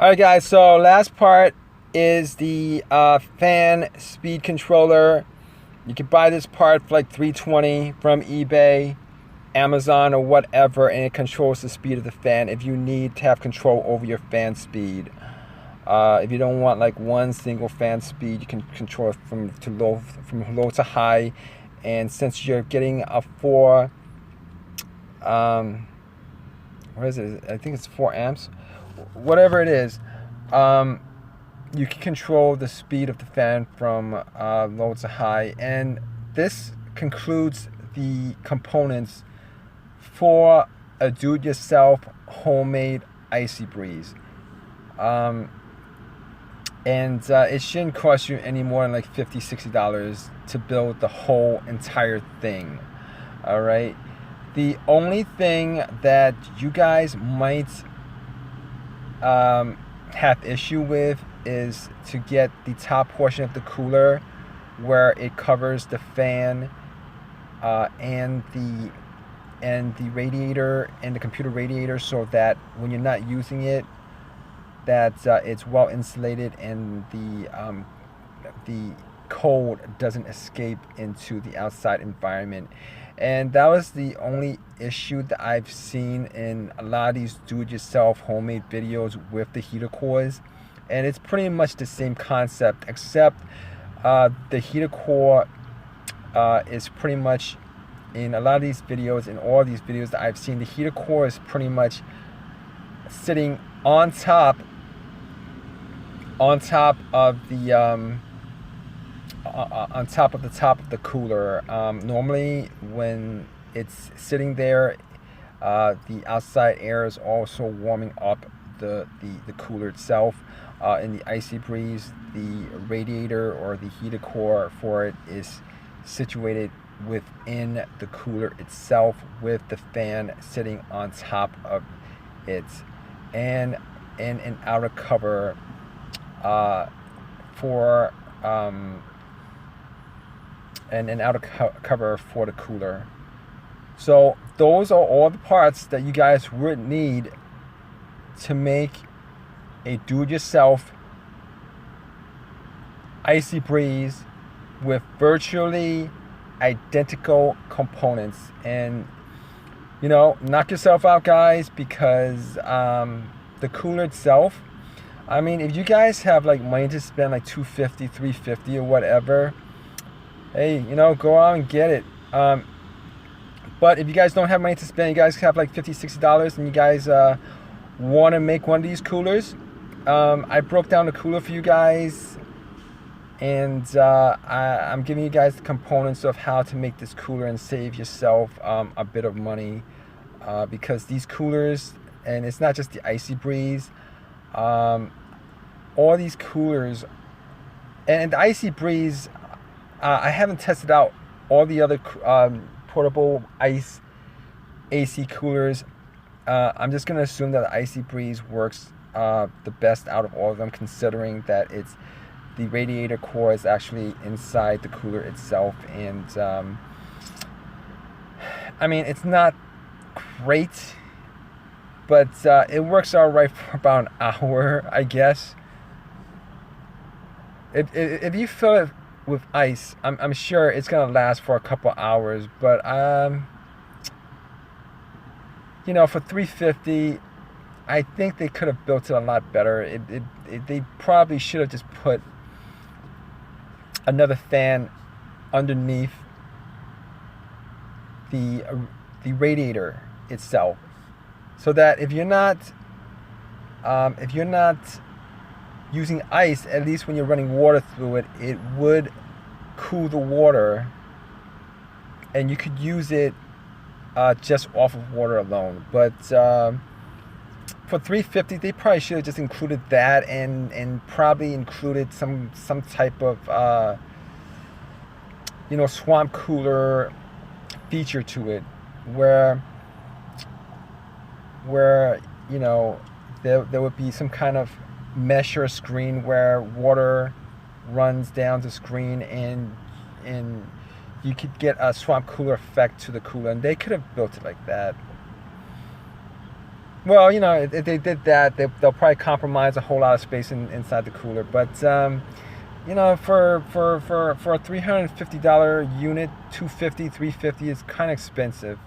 All right, guys. So last part is the fan speed controller. You can buy this part for like $320 from eBay, Amazon, or whatever, and it controls the speed of the fan. If you need to have control over your fan speed, if you don't want like one single fan speed, you can control it from low to high. And since you're getting a what is it? I think it's 4 amps, whatever it is. You can control the speed of the fan from low to high, and this concludes the components for a do-it-yourself homemade Icybreeze. And it shouldn't cost you any more than like $50-$60 to build the whole entire thing. All right. The only thing that you guys might have issue with is to get the top portion of the cooler where it covers the fan and the radiator and the computer radiator, so that when you're not using it, that it's well insulated and the cold doesn't escape into the outside environment. And that was the only issue that I've seen in a lot of these do-it-yourself homemade videos with the heater cores. And it's pretty much the same concept, except the heater core is pretty much, in a lot of these videos, in all these videos that I've seen, the heater core is pretty much sitting on top of the top of the cooler. Normally when it's sitting there, the outside air is also warming up the cooler itself. In the Icybreeze, the radiator or the heater core for it is situated within the cooler itself, with the fan sitting on top of it, and an outer cover for the cooler. So those are all the parts that you guys would need to make a do-it-yourself Icybreeze with virtually identical components. And knock yourself out, guys, because the cooler itself, I mean, if you guys have like money to spend, like $250, $350 or whatever, hey, go out and get it. But if you guys don't have money to spend, you guys have like $50, $60, and you guys want to make one of these coolers, I broke down the cooler for you guys, and I'm giving you guys the components of how to make this cooler and save yourself a bit of money, because these coolers, and it's not just the Icybreeze, all these coolers, and the Icybreeze, I haven't tested out all the other portable ice AC coolers. I'm just going to assume that the Icybreeze works the best out of all of them, considering that the radiator core is actually inside the cooler itself. And I mean, it's not great, but it works all right for about an hour, I guess. If you fill it with ice, I'm sure it's gonna last for a couple hours. But for $350, I think they could have built it a lot better. They probably should have just put another fan underneath the radiator itself, so that if you're not using ice, at least when you're running water through it, it would cool the water, and you could use it just off of water alone. But for $350, they probably should have just included that, and probably included some type of swamp cooler feature to it, where there would be some kind of mesh or screen where water runs down the screen, and you could get a swamp cooler effect to the cooler. And they could have built it like that. Well, you know, if they did that, they'll probably compromise a whole lot of space inside the cooler. But you know, for a $350 unit, 250, 350 is kind of expensive.